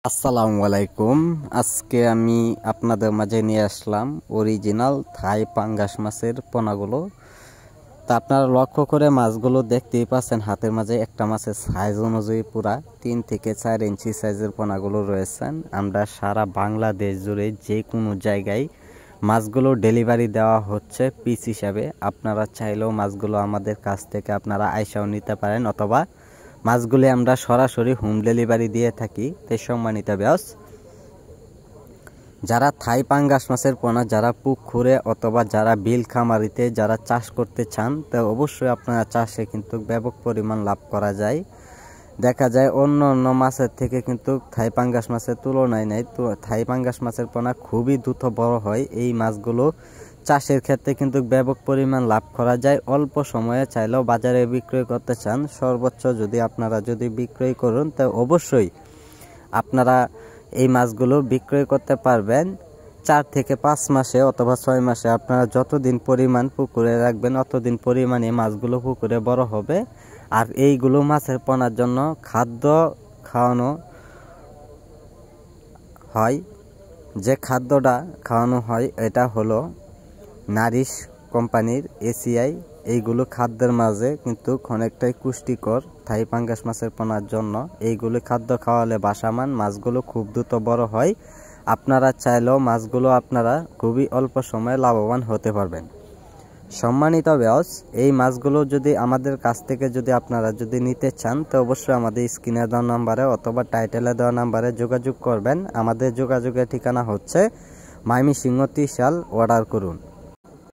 আসসালামু আলাইকুম। আজকে আমি আপনাদের মাঝে নিয়ে আসলাম অরিজিনাল থাই পাঙ্গাস মাছের পোনাগুলো। তা আপনারা লক্ষ্য করে মাছগুলো দেখতেই পাচ্ছেন, হাতের মাঝে একটা মাছের সাইজ অনুযায়ী পুরা 3 থেকে 4 ইঞ্চি সাইজের পোনাগুলো রয়েছেন। আমরা সারা বাংলাদেশ জুড়ে যে কোনো জায়গায় মাছগুলো ডেলিভারি দেওয়া হচ্ছে পিস হিসাবে। আপনারা চাইলেও মাছগুলো আমাদের কাছ থেকে আপনারা আইসাও নিতে পারেন, অথবা মাছগুলি আমরা সরাসরি হোম ডেলিভারি দিয়ে থাকি। তাই সম্মানিত ভিউয়ার্স, যারা থাই পাঙ্গাস মাছের পোনা যারা পুকুরে অথবা যারা বিল খামারিতে যারা চাষ করতে চান, তো অবশ্যই আপনারা চাষে কিন্তু ব্যাপক পরিমাণ লাভ করা যায়। দেখা যায় অন্য অন্য মাছের থেকে কিন্তু থাই পাঙ্গাস মাছের তুলনায় নেই। তো থাই পাঙ্গাস মাছের পোনা খুবই দ্রুত বড় হয়। এই মাছগুলো চাষের ক্ষেত্রে কিন্তু ব্যাপক পরিমাণ লাভ করা যায়। অল্প সময়ে চাইলেও বাজারে বিক্রয় করতে চান, সর্বোচ্চ যদি আপনারা বিক্রয় করুন, তো অবশ্যই আপনারা এই মাছগুলো বিক্রয় করতে পারবেন 4 থেকে 5 মাসে অথবা 6 মাসে। আপনারা যতদিন পরিমাণ পুকুরে রাখবেন অতদিন পরিমাণে মাছগুলো পুকুরে বড় হবে। আর এইগুলো মাছের পোনার জন্য খাদ্য খাওয়ানো হয়। যে খাদ্যটা খাওয়ানো হয় এটা হলো নারিশ কোম্পানির এসিআই। এইগুলো খাদ্যের মাঝে কিন্তু অনেকটাই পুষ্টিকর থাই পাঙ্গাস মাছের পোনার জন্য। এইগুলো খাদ্য খাওয়ালে বাসামান মাছগুলো খুব দ্রুত বড় হয়। আপনারা চাইলেও মাছগুলো আপনারা খুবই অল্প সময়ে লাভবান হতে পারবেন। সম্মানিত ভিউয়ার্স, এই মাছগুলো যদি আমাদের কাছ থেকে আপনারা নিতে চান, তো অবশ্যই আমাদের স্ক্রিনে দেওয়া নাম্বারে অথবা টাইটেলে দেওয়া নাম্বারে যোগাযোগ করবেন। আমাদের যোগাযোগের ঠিকানা হচ্ছে ময়মনসিংহ ত্রিশাল। অর্ডার করুন।